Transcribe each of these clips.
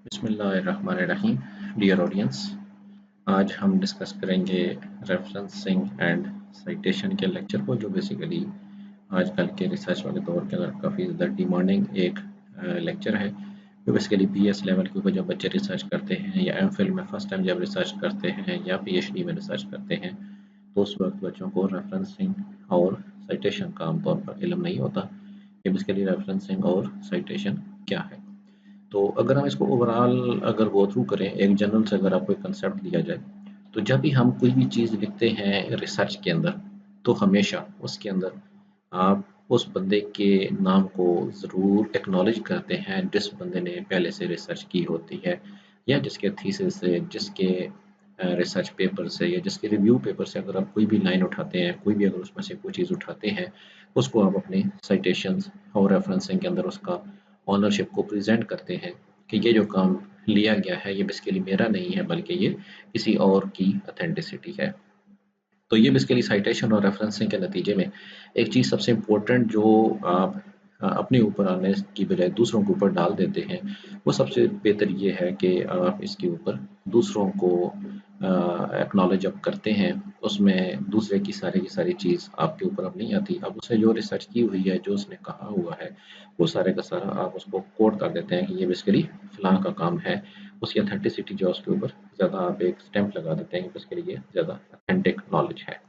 बिस्मिल्लाहिर्रहमानिर्रहीम। Dear audience, आज हम डिस्कस करेंगे रेफरेंसिंग एंड साइटेशन के लेक्चर को, जो बेसिकली आजकल के रिसर्च वाले दौर के अंदर काफ़ी ज़्यादा डिमांडिंग एक लेक्चर है। जो बेसिकली बीएस लेवल के ऊपर जब बच्चे रिसर्च करते हैं या एमफिल में फ़र्स्ट टाइम जब रिसर्च करते हैं या पीएचडी में रिसर्च करते हैं, तो उस वक्त बच्चों को रेफरेंसिंग और साइटेशन का आमतौर पर इल्म नहीं होता कि बेसिकली रेफरेंसिंग और साइटेशन क्या है। तो अगर हम इसको ओवरऑल अगर गो थ्रू करें, एक जनरल से अगर आपको एक कंसेप्ट दिया जाए, तो जब भी हम कोई भी चीज़ लिखते हैं रिसर्च के अंदर, तो हमेशा उसके अंदर आप उस बंदे के नाम को ज़रूर एक्नॉलेज करते हैं जिस बंदे ने पहले से रिसर्च की होती है, या जिसके थीसिस से, जिसके रिसर्च पेपर से, या जिसके रिव्यू पेपर से अगर आप कोई भी लाइन उठाते हैं, कोई भी अगर उसमें से कोई चीज़ उठाते हैं, उसको आप अपने साइटेशंस और रेफरेंसिंग के अंदर उसका ऑनरशिप को प्रेजेंट करते हैं कि ये जो काम लिया गया है ये बेसिकली मेरा नहीं है, बल्कि ये किसी और की अथेंटिसिटी है। तो ये बेसिकली साइटेशन और रेफरेंसिंग के नतीजे में एक चीज़ सबसे इम्पोर्टेंट जो आप अपने ऊपर आने की बजाय दूसरों के ऊपर डाल देते हैं, वो सबसे बेहतर ये है कि आप इसके ऊपर दूसरों को एक्नॉलेज अप करते हैं। उसमें दूसरे की सारी चीज़ आपके ऊपर अब नहीं आती। अब उसने जो रिसर्च की हुई है, जो उसने कहा हुआ है, वो सारे का सारा आप उसको कोट कर देते हैं कि ये बेसिकली फ़लाँ का काम है। उसकी ऑथेंटिसिटी जो है उसके ऊपर ज़्यादा आप एक स्टैम्प लगा देते हैं कि बेसिकली ये ज़्यादा ऑथेंटिक नॉलेज है।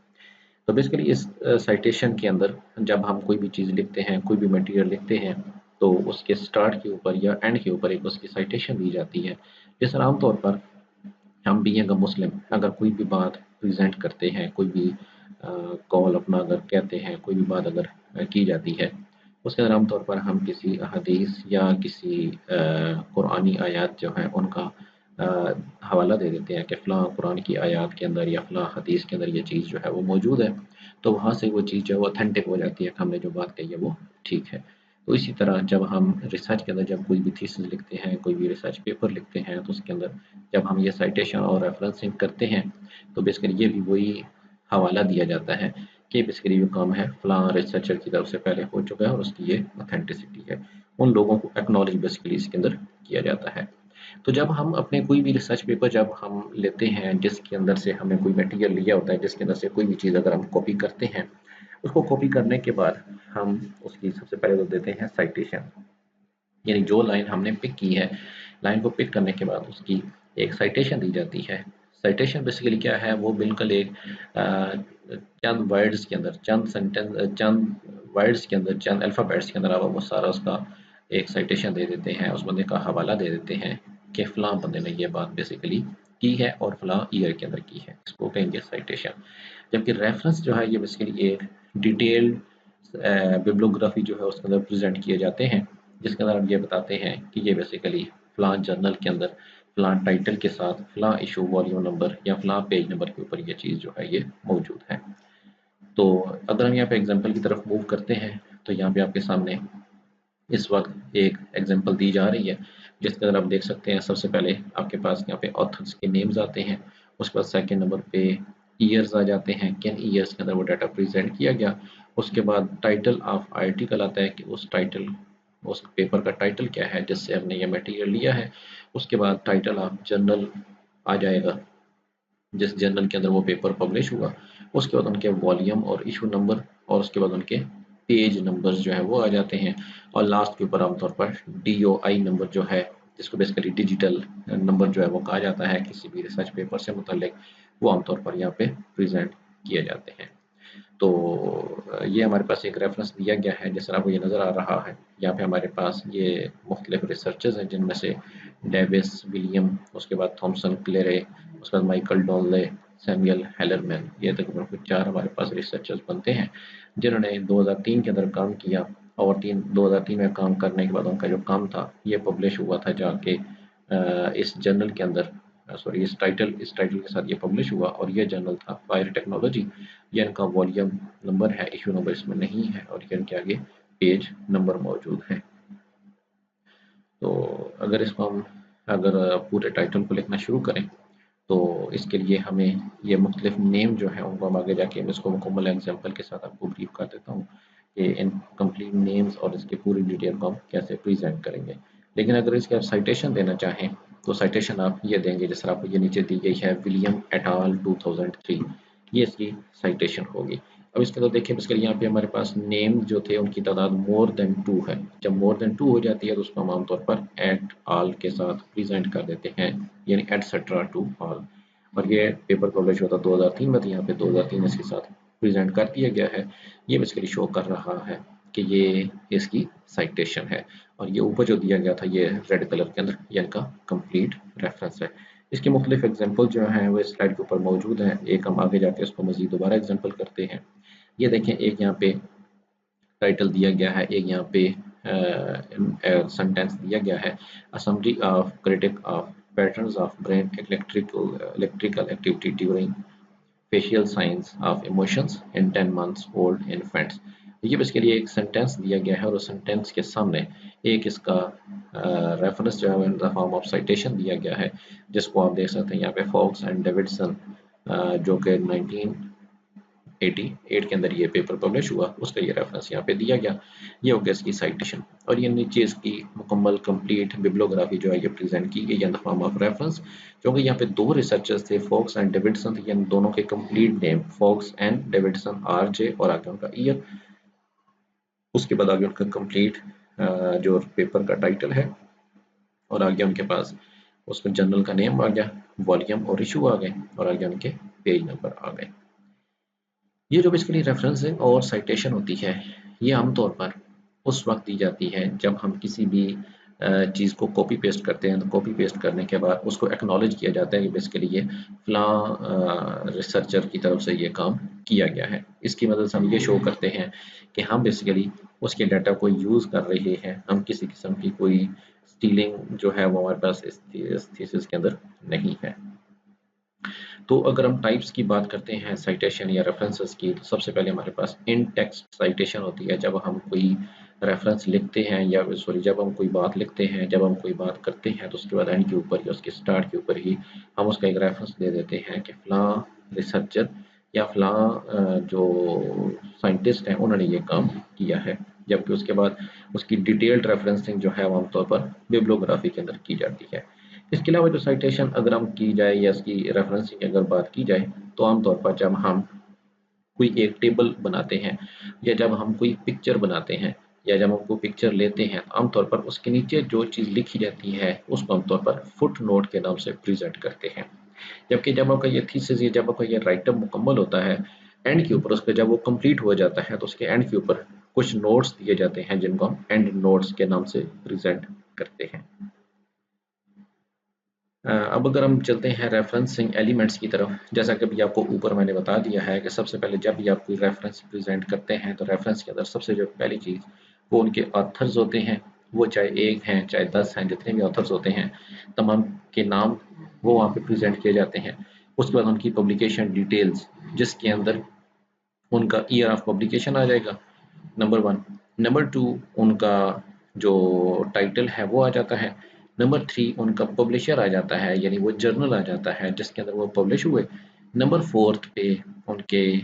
तो बेसिकली इस साइटेशन के अंदर जब हम कोई भी चीज़ लिखते हैं, कोई भी मटेरियल लिखते हैं, तो उसके स्टार्ट के ऊपर या एंड के ऊपर एक उसकी साइटेशन दी जाती है। जिस तरह आमतौर पर हम बीइंग अ मुस्लिम अगर कोई भी बात प्रेजेंट करते हैं, कोई भी कॉल अपना अगर कहते हैं, कोई भी बात अगर की जाती है, उसके अंदर आमतौर पर हम किसी हदीस या किसी कुरानी आयत जो है उनका हवाला दे देते हैं कि फ़लाँ कुरान की आयत के अंदर या फ़लाँ हदीस के अंदर ये चीज़ जो है वो मौजूद है। तो वहाँ से वो चीज़ जो है वो ऑथेंटिक हो जाती है कि हमने जो बात कही है वो ठीक है। तो इसी तरह जब हम रिसर्च के अंदर जब कोई भी थीसिस लिखते हैं, कोई भी रिसर्च पेपर लिखते हैं, तो उसके अंदर जब हम ये साइटेशन और रेफरेंसिंग करते हैं, तो बेसिकली ये भी वही हवाला दिया जाता है कि बेसिकली जो काम है फ़लाँ रिसर्चर की तरफ से पहले हो चुका है और उसकी ये ऑथेंटिसिटी है। उन लोगों को एक्नॉलेज बेसिकली इसके अंदर किया जाता है। तो जब हम अपने कोई भी रिसर्च पेपर जब हम लेते हैं, जिसके अंदर से हमने कोई मटेरियल लिया होता है, जिसके अंदर से कोई भी चीज़ अगर हम कॉपी करते हैं, उसको कॉपी करने के बाद हम उसकी सबसे पहले तो देते हैं साइटेशन, यानी जो लाइन हमने पिक की है, लाइन को पिक करने के बाद उसकी एक साइटेशन दी जाती है। साइटेशन बेसिकली क्या है, वो बिल्कुल एक चंद वर्ड्स के अंदर, चंद वर्ड्स के अंदर, चंद अल्फ़ाबेट्स के अंदर आप वो सारा उसका एक साइटेशन दे देते हैं, उस बंदे का हवाला दे देते हैं कि फ़लाँ बंदे ने ये बात बेसिकली की है और फ़लाँ ईयर के अंदर की है। इसको कहेंगे साइटेशन। जबकि रेफरेंस जो है ये बेसिकली एक डिटेल्ड बिब्लियोग्राफी जो है उसके अंदर प्रेजेंट किए जाते हैं, जिसके अंदर हम ये बताते हैं कि ये बेसिकली फ़लाँ जर्नल के अंदर फ़लाँ टाइटल के साथ फ़लाँ इशू वॉल्यूम नंबर या फ़लाँ पेज नंबर के ऊपर ये चीज़ जो है ये मौजूद है। तो अगर हम यहाँ पे एग्जांपल की तरफ मूव करते हैं, तो यहाँ पे आपके सामने इस वक्त एक एग्जांपल दी जा रही है, जिसके अंदर आप देख सकते हैं सबसे पहले आपके पास यहाँ पे ऑथर्स के नेम्स आते हैं। उसके बाद सेकंड नंबर पे ईयर्स आ जाते हैं, किन ईयर्स के अंदर वो डाटा प्रेजेंट किया गया। उसके बाद टाइटल ऑफ आर्टिकल आता है कि उस पेपर का टाइटल क्या है जिससे हमने ये मटेरियल लिया है। उसके बाद टाइटल ऑफ जर्नल आ जाएगा, जिस जर्नल के अंदर वो पेपर पब्लिश हुआ। उसके बाद उनके वॉल्यूम और इशू नंबर, और उसके बाद उनके पेज नंबर्स जो है वो आ जाते हैं। और लास्ट के ऊपर आमतौर पर DOI नंबर जो है, जिसको बेसिकली डिजिटल नंबर जो है वो कहा जाता है किसी भी रिसर्च पेपर से मुतल्लिक, वो आमतौर पर यहाँ पे प्रेजेंट किए जाते हैं। तो ये हमारे पास एक रेफरेंस दिया गया है, जिस तरह आपको ये नज़र आ रहा है। यहाँ पे हमारे पास ये मुख्तलिफ रिसर्चर्स हैं, जिनमें से डेविस, विलियम, उसके बाद थॉमसन क्लेरे, उसके बाद माइकल डॉनले, सैमुअल हेलरमैन, ये तकरीबन कुछ 4 हमारे पास रिसर्चर्स बनते हैं, जिन्होंने 2003 के अंदर काम किया। और 2003 में काम करने के बाद उनका जो काम था ये पब्लिश हुआ था जाके इस जर्नल के अंदर, सॉरी इस टाइटल के साथ ये पब्लिश हुआ, और ये जर्नल था फायर टेक्नोलॉजी। ये इनका वॉल्यूम नंबर है, इशू नंबर इसमें नहीं है, और ये इनके आगे पेज नंबर मौजूद है। तो अगर इसको हम अगर पूरे टाइटल को लिखना शुरू करें, तो इसके लिए हमें ये मुख्तलिफ नेम जो है उनको हम आगे जाके मैं इसको मुकम्मल एग्जांपल के साथ आपको ब्रीफ कर देता हूँ कि इन कंप्लीट नेम्स और इसके पूरी डिटेल को हम कैसे प्रेजेंट करेंगे। लेकिन अगर इसके आप साइटेशन देना चाहें तो साइटेशन आप ये देंगे, जैसे आपको ये नीचे दी गई है विलियम एट आल 2003, ये इसकी साइटेशन होगी। अब इसके अंदर देखिए बेसिकली यहाँ पे हमारे पास नेम जो थे उनकी तादाद मोर देन 2 है। जब मोर देन 2 हो जाती है तो उसको हम आमतौर पर एट आल के साथ प्रेजेंट कर देते हैं, यानी एटसेट्रा टू आल। और ये पेपर पब्लिश होता 2003 में, तो यहाँ पे 2003 इसके साथ प्रेजेंट कर दिया गया है। ये बेसिकली शो कर रहा है कि ये इसकी साइटेशन है। और ये ऊपर जो दिया गया था ये रेड कलर के अंदर, ये इनका कंप्लीट रेफरेंस है। इसके मुख्तलिफ एग्जाम्पल जो हैं वो इस स्लाइड के ऊपर मौजूद हैं। एक हम आगे जाके उसको मजीद दोबारा एग्जाम्पल करते हैं। ये देखें, एक यहाँ पे टाइटल दिया गया है, एक यहाँ पे सेंटेंस दिया गया है, a summary of critic of patterns of brain electrical activity during facial science of emotions in 10 months old infants. ये बेसिकली एक सेंटेंस दिया गया है और उस सेंटेंस के सामने एक इसका रेफरेंस जो है in the form of citation दिया गया है, जिसको आप देख सकते हैं यहाँ पे फॉक्स एंड डेविडसन, जो कि 1988 के अंदर ये पेपर पब्लिश हुआ, उसका ये रेफरेंस यहाँ पे दिया गया। ये हो गया इसकी साइटेशन। और ये नीचे इसकी मुकम्मल कंप्लीट बिब्लियोग्राफी जो है ये प्रेजेंट की गई in the form of reference. क्योंकि यहाँ पे दो रिसर्चर्स थे, फॉक्स एंड डेविडसन, ये दोनों के complete name Fox and Davidson RJ और आगे उनका ईयर, उसके बाद आगे उनका कंप्लीट जो पेपर का टाइटल है, और आगे उनके पास उसमें जर्नल का नेम आ गया, वॉल्यूम और इशू आ गए, और आगे उनके पेज नंबर आ गए। ये जो बेसिकली रेफरेंसिंग और साइटेशन होती है, ये आमतौर पर उस वक्त दी जाती है जब हम किसी भी चीज़ को कॉपी पेस्ट करते हैं। तो कॉपी पेस्ट करने के बाद उसको एक्नॉलेज किया जाता है कि बेसिकली ये फलां रिसर्चर की तरफ से ये काम किया गया है। इसकी मदद से हम ये शो करते हैं कि हम बेसिकली उसके डाटा को यूज़ कर रहे हैं, हम किसी किस्म की कोई स्टीलिंग जो है वो हमारे पास इस थीसिस के अंदर नहीं है। तो अगर हम टाइप्स की बात करते हैं साइटेशन या रेफरेंसेस की, तो सबसे पहले हमारे पास इन टेक्स्ट साइटेशन होती है। जब हम कोई रेफरेंस लिखते हैं, या सॉरी जब हम कोई बात लिखते हैं, जब हम कोई बात करते हैं, तो उसके बाद एंड के ऊपर या उसके स्टार्ट के ऊपर ही हम उसका एक रेफरेंस दे देते हैं कि फलां रिसर्चर या फलां जो साइंटिस्ट हैं उन्होंने ये काम किया है। जबकि उसके बाद उसकी डिटेल्ड रेफरेंसिंग जो है वो आमतौर पर बिब्लियोग्राफी के अंदर की जाती है। इसके अलावा जो साइटेशन अगर हम की जाए या इसकी रेफरेंसिंग की अगर बात की जाए, तो आमतौर पर जब हम कोई एक टेबल बनाते हैं, या जब हम कोई पिक्चर बनाते हैं, या जब हम कोई पिक्चर लेते हैं, तो आमतौर पर उसके नीचे जो चीज़ लिखी जाती है उसको आमतौर पर फुट नोट के नाम से प्रेजेंट करते हैं। जबकि जब आपका ये थीसिस या जब आपका ये राइटअप मुकम्मल होता है, एंड के ऊपर उसका जब वो कंप्लीट हो जाता है, तो उसके एंड के ऊपर कुछ नोट्स दिए जाते हैं जिनको हम एंड नोट्स के नाम से प्रेजेंट करते हैं। अब अगर हम चलते हैं रेफरेंसिंग एलिमेंट्स की तरफ, जैसा कि अभी आपको ऊपर मैंने बता दिया है कि सबसे पहले जब भी आप कोई रेफरेंस प्रेजेंट करते हैं, तो रेफरेंस के अंदर सबसे जो पहली चीज़ वो उनके ऑथर्स होते हैं। वो चाहे एक हैं चाहे 10 हैं, जितने भी ऑथर्स होते हैं तमाम के नाम वो वहाँ पे प्रेजेंट किए जाते हैं। उसके बाद उनकी पब्लिकेशन डिटेल्स, जिसके अंदर उनका ईयर ऑफ पब्लिकेशन आ जाएगा, नंबर 1। नंबर 2 उनका जो टाइटल है वो आ जाता है। नंबर 3 उनका पब्लिशर आ जाता है, यानी वो जर्नल आ जाता है जिसके अंदर वो पब्लिश हुए। नंबर 4 पे उनके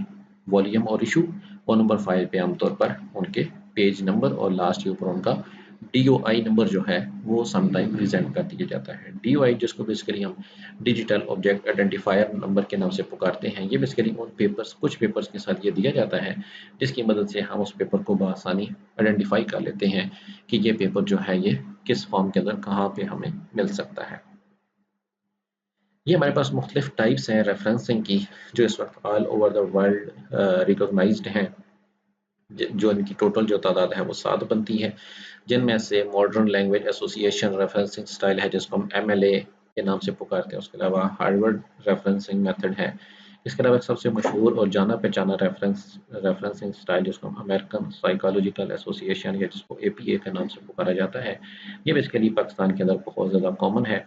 वॉल्यूम और इशू, और नंबर 5 पे आमतौर पर उनके पेज नंबर, और लास्ट के ऊपर उनका DOI नंबर जो है वो समटाइम प्रेजेंट कर दिया जाता है। DOI जिसको बेसिकली हम डिजिटल ऑब्जेक्ट आइडेंटिफायर नंबर के नाम से पुकारते हैं, ये बेसिकली उन पेपर्स कुछ पेपर्स के साथ ये दिया जाता है जिसकी मदद से हम उस पेपर को बआसानी आइडेंटिफाई कर लेते हैं कि ये पेपर जो है ये किस फॉर्म के अंदर कहाँ पे हमें मिल सकता है। ये हमारे पास मुख्तलिफ टाइप्स हैं रेफरेंसिंग की, जो इस वक्त all over the world recognized हैं। जो इनकी टोटल जो तादाद है वो 7 बनती है, जिनमें से modern language association referencing style है जिसको हम MLA के नाम से पुकारते हैं। उसके अलावा हार्वर्ड रेफरेंसिंग मेथड है। इसके अलावा एक सबसे मशहूर और जाना पहचाना रेफरेंसिंग स्टाइल जिसको हम अमेरिकन साइकोलॉजिकल एसोसिएशन या जिसको APA के नाम से पुकारा जाता है, ये बेसिकली पाकिस्तान के अंदर बहुत ज़्यादा कॉमन है।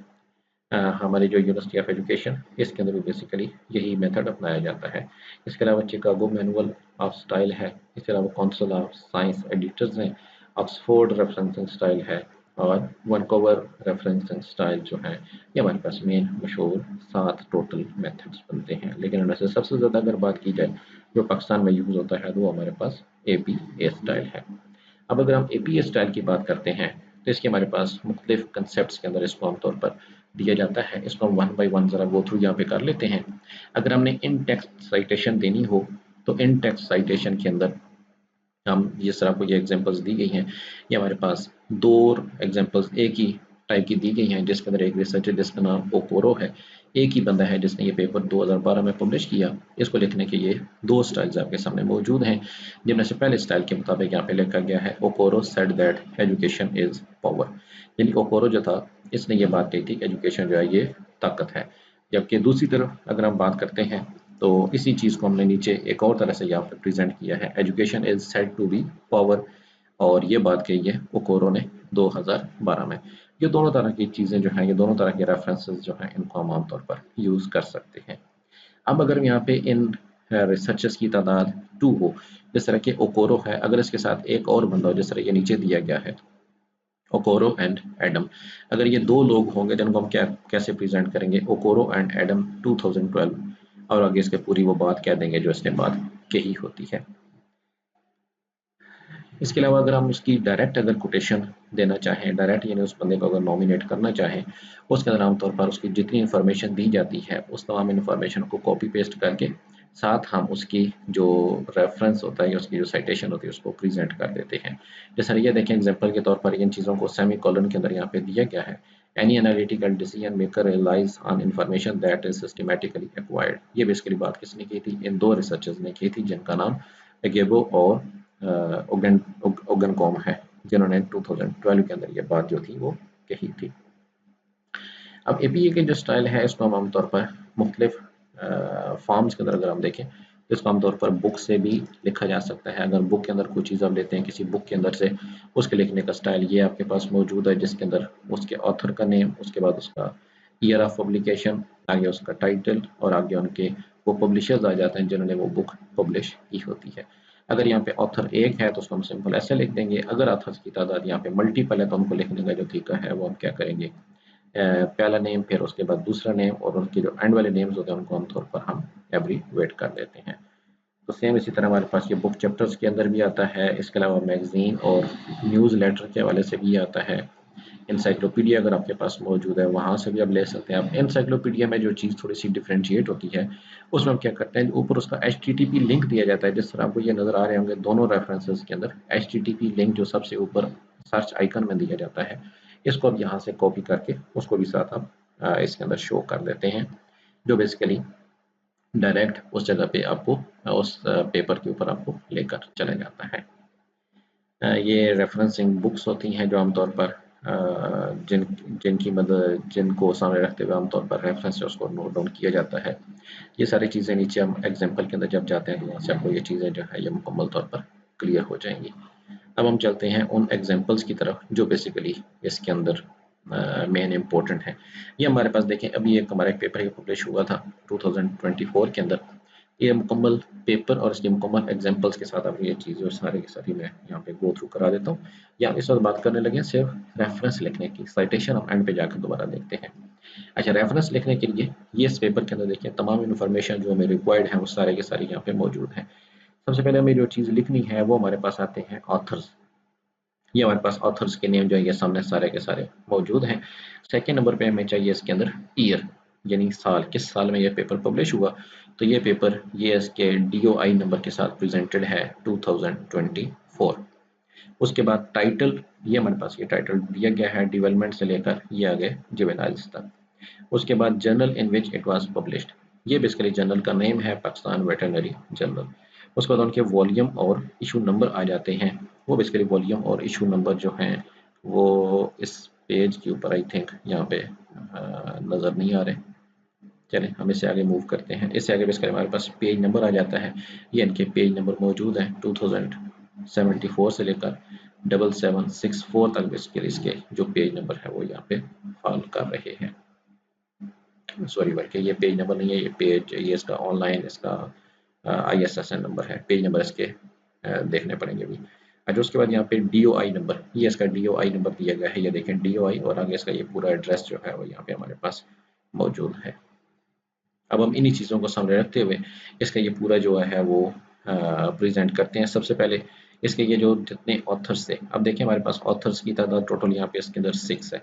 हमारी जो यूनिवर्सिटी ऑफ एजुकेशन इसके अंदर भी बेसिकली यही मेथड अपनाया जाता है। इसके अलावा चिकागो मैनुअल ऑफ स्टाइल है, इसके अलावा काउंसिल ऑफ साइंस एडिटर्स हैं, ऑक्सफोर्ड रेफरेंसिंग स्टाइल है, और वैंकूवर रेफरेंसिंग स्टाइल जो है ये हमारे पास मेन मशहूर 7 टोटल मेथड्स बनते हैं। लेकिन उनमें से सबसे ज़्यादा अगर बात की जाए जो पाकिस्तान में यूज़ होता है, तो वो हमारे पास APA स्टाइल है। अब अगर हम APA स्टाइल की बात करते हैं, तो इसके हमारे पास मुख्तलिफ कंसेप्ट के अंदर इसको आमतौर पर दिया जाता है। इसको हम वन बाई वन ज़रा गो थ्रू यहाँ पे कर लेते हैं। अगर हमने इन टेक्स्ट साइटेशन देनी हो तो इन टेक्स्ट साइटेशन के अंदर हम जिस तरह को ये एग्जांपल्स दी गई हैं, ये हमारे पास दो एग्जांपल्स एक ही टाइप की दी गई हैं, जिसके अंदर एक रिसर्चर जिसका नाम ओकोरो है, एक ही बंदा है जिसने ये पेपर 2012 में पब्लिश किया। इसको लिखने के ये दो स्टाइल्स आपके सामने मौजूद हैं, जिनमें से पहले स्टाइल के मुताबिक यहाँ पे लिखा गया है Okoro said that education is power, यानी ओकोरो जो था इसने ये बात कही थी एजुकेशन जो है ये ताकत है। जबकि दूसरी तरफ अगर हम बात करते हैं तो इसी चीज़ को हमने नीचे एक और तरह से यहाँ पे प्रेजेंट किया है, education is said to be power, और ये बात कही है ओकोरो ने 2012 में। ये दोनों तरह की चीज़ें जो हैं, ये दोनों तरह के रेफरेंसेस जो हैं, इनको हम आमतौर पर यूज़ कर सकते हैं। अब अगर यहाँ पे इन रिसर्चर्स की तादाद 2 हो, जिस तरह के ओकोरो है, अगर इसके साथ एक और बंदा हो जिस तरह ये नीचे दिया गया है ओकोरो एंड एडम, अगर ये दो लोग होंगे जिनको हम क्या कैसे प्रेजेंट करेंगे, ओकोरो एंड एडम 2012, और आगे इसके पूरी वो बात कह देंगे जो इसने बात कही होती है। इसके अलावा अगर हम उसकी डायरेक्ट अगर कोटेशन देना चाहें, डायरेक्ट यानी उस बंदे को अगर नॉमिनेट करना चाहें, उसके अंदर आमतौर पर उसकी जितनी इन्फॉर्मेशन दी जाती है उस तमाम इन्फॉर्मेशन को कॉपी पेस्ट करके साथ हम उसकी जो रेफरेंस होता है, उसकी जो साइटेशन होती है, उसको प्रेजेंट कर देते हैं। जैसे ये देखें एग्जांपल के तौर पर इन चीज़ों को सेमी कॉलन के अंदर यहाँ पे दिया गया है, any analytical decision maker relies on information that is systematically acquired. ये बेसिकली बात किसने की थी, इन दो रिसर्चर्स ने की थी जिनका नाम एगेबो और ओगनकॉम है, जिन्होंने 2012 के अंदर ये बात जो थी वो कही थी। अब एपीए के जो स्टाइल है इसको हम आमतौर पर मुख्तलिफ फॉर्म्स के अंदर अगर हम देखें तो इसको आमतौर पर बुक से भी लिखा जा सकता है। अगर बुक के अंदर कोई चीज़ आप लेते हैं किसी बुक के अंदर से, उसके लिखने का स्टाइल ये आपके पास मौजूद है, जिसके अंदर उसके ऑथर का नेम, उसके बाद उसका ईयर ऑफ पब्लिकेशन, आगे उसका टाइटल, और आगे उनके वो पब्लिशर्स आ जाते हैं जिन्होंने वो बुक पब्लिश की होती है। अगर यहाँ पे ऑथर एक है तो उसको हम सिंपल ऐसे लिख देंगे। अगर ऑथर्स की तादाद यहाँ पे मल्टीपल है तो उनको लिखने का जो तरीका है वो हम क्या करेंगे, पहला नेम फिर उसके बाद दूसरा नेम, और उनके जो एंड वाले नेम्स होते हैं उनको आमतौर पर हम एब्रीवेट कर देते हैं। तो सेम इसी तरह हमारे पास ये बुक चैप्टर्स के अंदर भी आता है। इसके अलावा मैगजीन और न्यूज़ लेटर के हवाले से भी आता है। इंसाइक्लोपीडिया अगर आपके पास मौजूद है वहाँ से भी आप ले सकते हैं। आप इंसाइक्लोपीडिया में जो चीज़ थोड़ी सी डिफ्रेंशिएट होती है उसमें हम क्या करते हैं, ऊपर उसका HTTP लिंक दिया जाता है, जिस तरह आपको ये नज़र आ रहे होंगे दोनों रेफरेंसेस के अंदर HTTP लिंक जो सबसे ऊपर सर्च आइकन में दिया जाता है, इसको आप यहाँ से कॉपी करके उसको भी साथ आप इसके अंदर शो कर देते हैं, जो बेसिकली डायरेक्ट उस जगह पे आपको उस पेपर के ऊपर आपको लेकर चला जाता है। ये रेफरेंसिंग बुक्स होती हैं जो आमतौर पर जिनकी मदद जिनको सामने रखते हुए आमतौर पर रेफरेंस उसको नोट डाउन किया जाता है। ये सारी चीज़ें नीचे हम एग्जांपल के अंदर जब जाते हैं तो वहाँ से आपको ये चीज़ें जो है ये मुकम्मल तौर पर क्लियर हो जाएंगी। अब हम चलते हैं उन एग्जांपल्स की तरफ जो बेसिकली इसके अंदर मेन इम्पोर्टेंट है। ये हमारे पास देखें अभी एक हमारा एक पेपर पब्लिश हुआ था 2024 के अंदर। ये मुकम्मल पेपर और इसके मुकम्मल एग्जांपल्स के साथ आपको ये चीज़ें और सारे की सारी मैं यहाँ पे गो थ्रू करा देता हूँ। या इस वक्त बात करने लगे सिर्फ रेफरेंस लिखने की, साइटेशन हम एंड पे जाकर दोबारा देखते हैं। अच्छा, रेफरेंस लिखने के लिए ये इस पेपर के अंदर देखिए तमाम इन्फॉर्मेशन जो हमें रिक्वायर्ड है वो सारे के सारे यहाँ पे मौजूद है। सबसे पहले हमें जो चीज़ लिखनी है वो हमारे पास आते हैं ऑथर्स। ये हमारे पास ऑथर्स के नेम जो है ये सामने सारे के सारे मौजूद हैं। सेकेंड नंबर पे हमें चाहिए इसके अंदर ईयर, यानी साल, किस साल में ये पेपर पब्लिश हुआ। तो ये पेपर ये इसके DOI नंबर के साथ प्रेजेंटेड है 2024। उसके बाद टाइटल, ये हमारे पास ये टाइटल दिया गया है डेवलपमेंट से लेकर ये आगे जुवेनाइल्स तक। उसके बाद journal in which it was published, ये बेसिकली जर्नल का नेम है पाकिस्तान वेटरनरी जर्नल। उसके बाद उनके वॉल्यूम और इशू नंबर आ जाते हैं। वो बेसिकली वॉल्यूम और इशू नंबर जो हैं वो इस पेज के ऊपर आई थिंक यहाँ पे नज़र नहीं आ रहे। चलें हम इससे आगे मूव करते हैं। इससे आगे बेसिकली हमारे पास पेज नंबर आ जाता है। ये इनके पेज नंबर मौजूद हैं 2074 से लेकर 7764 तक बेसिकली इसके जो पेज नंबर है वो यहाँ पे फॉल कर रहे हैं। सॉरी बल्कि ये पेज नंबर नहीं है, ये पेज ये इसका ऑनलाइन इसका ISSN नंबर है। पेज नंबर इसके देखने पड़ेंगे भी। अच्छा, उसके बाद यहाँ पे DOI नंबर, ये इसका DOI नंबर दिया गया है, ये देखें DOI, और आगे इसका ये पूरा एड्रेस जो है वो यहाँ पे हमारे पास मौजूद है। अब हम इन्हीं चीज़ों को सामने रखते हुए इसका ये पूरा जो है वो प्रेजेंट करते हैं। सबसे पहले इसके ये जो जितने ऑथर्स थे, अब देखिए हमारे पास ऑथर्स की तादाद टोटल यहाँ पे इसके अंदर 6 है।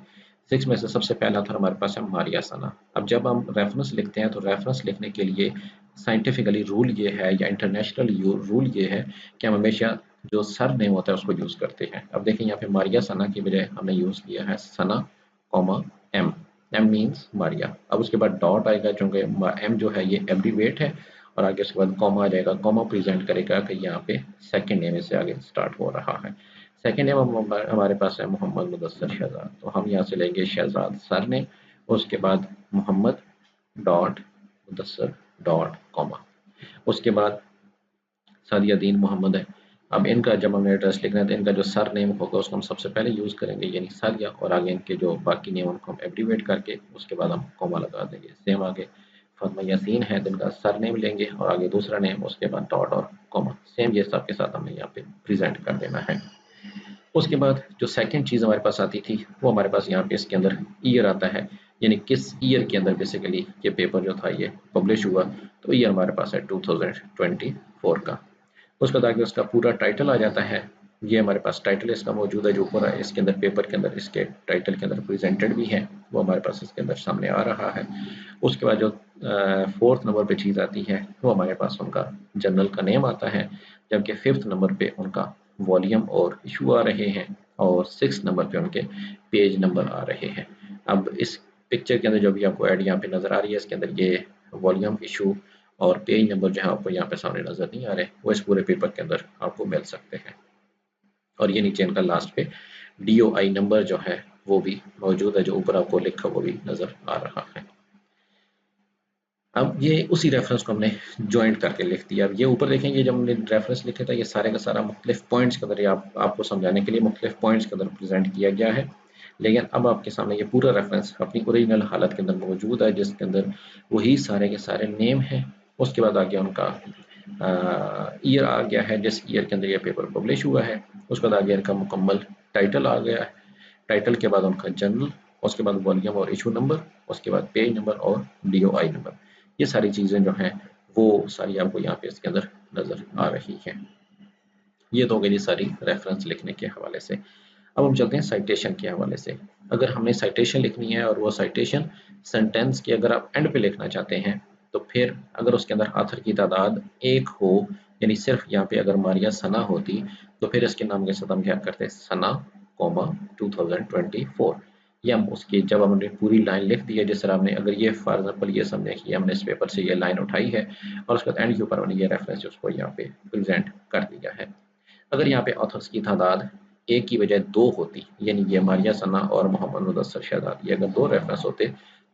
6 में से सबसे पहला ऑथर हमारे पास है मारिया सना। अब जब हम रेफरेंस लिखते हैं तो रेफरेंस लिखने के लिए साइंटिफिकली रूल ये है या इंटरनेशनल रूल ये है कि हम हमेशा जो सर नेम होता है उसको यूज़ करते हैं। अब देखिए यहाँ पे मारिया सना की बजाय हमने यूज़ किया है Sana comma M. M means Maria. अब उसके बाद डॉट आएगा क्योंकि एम जो है ये एब्रीवेट है, और आगे उसके बाद कॉमा आ जाएगा। कॉमा प्रेजेंट करेगा कि यहाँ पे सेकंड नेम से आगे स्टार्ट हो रहा है। सेकंड नेम हमारे पास है मोहम्मद मुदस्सर शहजाद, तो हम यहाँ से लेंगे शहजाद सर नेम, उसके बाद Mohammad dot Mudassar dot comma, उसके बाद सादियादीन मोहम्मद है। अब इनका जब हमें एड्रेस लिखना है तो इनका जो सर नेम होगा उसको हम सबसे पहले यूज़ करेंगे यानी सादिया, और आगे इनके जो बाकी नेम उनको हम एब्रीवेट करके उसके बाद हम कॉमा लगा देंगे। सेम आगे फातिमा यासीन है तो इनका सर नेम लेंगे और आगे दूसरा नेम, उसके बाद डॉट और कॉमा। सेम ये सब के साथ हमने यहाँ पे प्रेजेंट कर देना है। उसके बाद जो सेकंड चीज़ हमारे पास आती थी वो हमारे पास यहाँ पे इसके अंदर ईयर आता है, यानी किस ईयर के अंदर बेसिकली ये पेपर जो था ये पब्लिश हुआ। तो ईयर हमारे पास है 2024 का। उसके बाद आगे उसका पूरा टाइटल आ जाता है। ये हमारे पास टाइटल इसका मौजूद है जो पूरा इसके अंदर पेपर के अंदर इसके टाइटल के अंदर प्रेजेंटेड भी है, वो हमारे पास इसके अंदर सामने आ रहा है। उसके बाद जो फोर्थ नंबर पे चीज़ आती है वो हमारे पास उनका जर्नल का नेम आता है, जबकि फिफ्थ नंबर पे उनका वॉल्यूम और इशू आ रहे हैं, और सिक्स नंबर पे उनके पेज नंबर आ रहे हैं। अब इस पिक्चर के अंदर जो भी आपको ऐड यहाँ पे नज़र आ रही है इसके अंदर ये वॉल्यूम इशू और पेज नंबर जो है आपको यहाँ पे सामने नज़र नहीं आ रहे, वो इस पूरे पेपर के अंदर आपको मिल सकते हैं। और ये नीचे इनका लास्ट पे DOI नंबर जो है वो भी मौजूद है, जो ऊपर आपको लिखा वो भी नज़र आ रहा है। अब ये उसी रेफरेंस को हमने ज्वाइंट करके लिख दिया। अब ये ऊपर देखेंगे जब हमने रेफरेंस लिखे था ये सारे का सारा मुख्तलिफ पॉइंट्स के अंदर आपको समझाने के लिए मुख्तलिफ पॉइंट्स के अंदर प्रेजेंट किया गया है, लेकिन अब आपके सामने ये पूरा रेफरेंस अपनी ओरिजिनल हालत के अंदर मौजूद है, जिसके अंदर वही सारे के सारे नेम हैं। उसके बाद आ गया उनका ईयर आ गया है जिस ईयर के अंदर ये पेपर पब्लिश हुआ है। उसके बाद आ गया इनका मुकम्मल टाइटल आ गया है। टाइटल के बाद उनका जर्नल, उसके बाद वॉल्यूम और इशू नंबर, उसके बाद पेज नंबर और DOI नंबर। ये सारी चीज़ें जो हैं वो सारी आपको यहाँ पे इसके अंदर नज़र आ रही हैं। ये तो हो गई सारी रेफरेंस लिखने के हवाले से। अब हम चलते हैं साइटेशन के हवाले से। अगर हमने साइटेशन लिखनी है और वो साइटेशन सेंटेंस के अगर आप एंड पे लिखना चाहते हैं तो फिर अगर उसके अंदर आथर की तादाद एक हो, यानी सिर्फ यहाँ पे अगर मारिया सना होती तो फिर इसके नाम के साथ हम क्या करते हैं सना कॉमा 2024, या हम उसकी जब हमने पूरी लाइन लिख दी है जिस तरह हमने अगर ये फॉर एग्जाम्पल ये समझे कि हमने इस पेपर से ये लाइन उठाई है और उसके बाद एंड के ऊपर हमने ये रेफरेंस उसको यहाँ पे प्रेजेंट कर दिया है। अगर यहाँ पे ऑथर्स की तादाद एक की बजाय दो होती, यानी ये मारिया सना और मोहम्मद मुदस्सर शहजाद, ये अगर दो रेफरेंस होते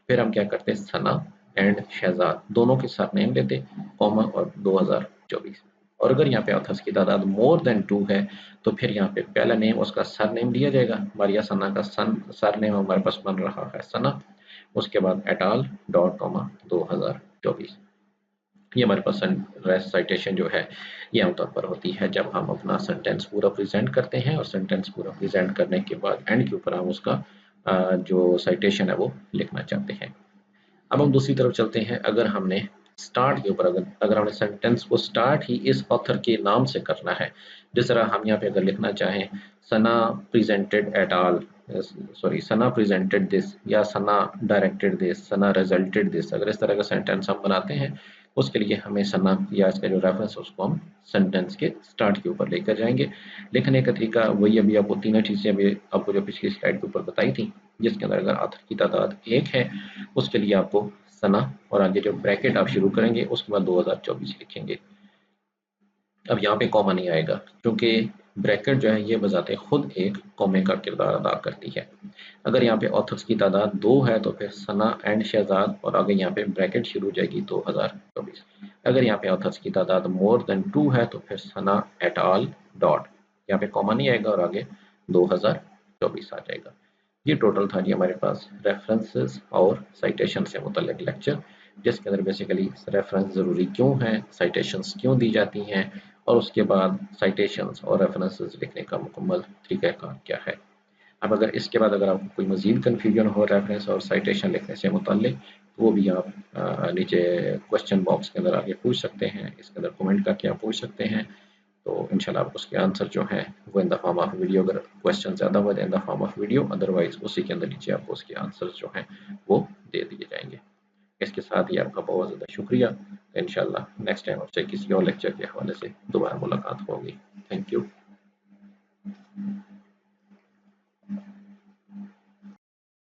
फिर हम क्या करते सना एंड शहजाद दोनों के साथ नेम लेते कॉमा और 2024। और अगर यहाँ पे ऑथर्स की तादाद मोर देन 2 है तो फिर यहाँ पे पहला नेम उसका सर नेम लिया जाएगा। मारिया सना का सर नेम हमारे पास बन रहा है सना, उसके बाद एटाल डॉट कॉमा 2024। ये हमारे पास साइटेशन जो है ये आमतौर पर होती है जब हम अपना सेंटेंस पूरा प्रेजेंट करते हैं, और सेंटेंस पूरा प्रेजेंट करने के बाद एंड के ऊपर हम उसका जो साइटेशन है वो लिखना चाहते हैं। अब हम दूसरी तरफ चलते हैं। अगर हमने स्टार्ट के ऊपर अगर हमने सेंटेंस को स्टार्ट ही इस ऑथर के नाम से करना है, जिस तरह हम यहाँ पे अगर लिखना चाहें Sana presented at all, sorry Sana presented this या Sana directed this, Sana resulted this, अगर इस तरह का सेंटेंस हम बनाते हैं उसके लिए हमें सना या इसका जो रेफरेंस उसको हम सेंटेंस के स्टार्ट के ऊपर लेकर जाएंगे। लिखने का तरीका वही अभी आपको तीनों चीज़ें अभी आपको जो पिछली स्लाइड के ऊपर बताई थी, जिसके अंदर अगर ऑथर की तादाद एक है उसके लिए आपको सना और आगे जो ब्रैकेट आप शुरू करेंगे उसके बाद 2024 लिखेंगे। अब यहाँ पे कॉमा नहीं आएगा क्योंकि ब्रैकेट जो है ये बजाते खुद एक कॉमे का किरदार अदा करती है। अगर यहाँ पे ऑथर्स की तादाद 2 है तो फिर सना एंड शहजाद और आगे यहाँ पे ब्रैकेट शुरू हो जाएगी 2024। अगर यहाँ पे ऑथर्स की तादाद मोर देन 2 है तो फिर सना एट ऑल डॉट, यहाँ पे कॉमा नहीं आएगा और आगे 2024 आ जाएगा। ये टोटल था जी हमारे पास रेफरेंसेस और साइटेशन से मुतल्लिक लेक्चर, जिसके अंदर बेसिकली रेफरेंस ज़रूरी क्यों हैं, साइटेशंस क्यों दी जाती हैं, और उसके बाद साइटेशंस और रेफरेंसेस लिखने का मुकम्मल तरीक़ाकार क्या है। अब अगर इसके बाद अगर आपको कोई मज़ीद कन्फ्यूजन हो रेफरेंस और साइटेशन लिखने से मुतल्लिक तो वो भी आप नीचे क्वेश्चन बॉक्स के अंदर आगे पूछ सकते हैं, इसके अंदर कमेंट करके आप पूछ सकते हैं। तो इंशाल्लाह आप उसके आंसर जो हैं वो in the form of video, अगर क्वेश्चन ज़्यादा हुआ in the form of video, otherwise उसी के अंदर नीचे आपको उसके आंसर जो हैं वो दे दिए जाएंगे। इसके साथ ही आपका बहुत ज़्यादा शुक्रिया। इंशाल्लाह नेक्स्ट टाइम आपसे किसी और लेक्चर के हवाले से दोबारा मुलाकात होगी। Thank you.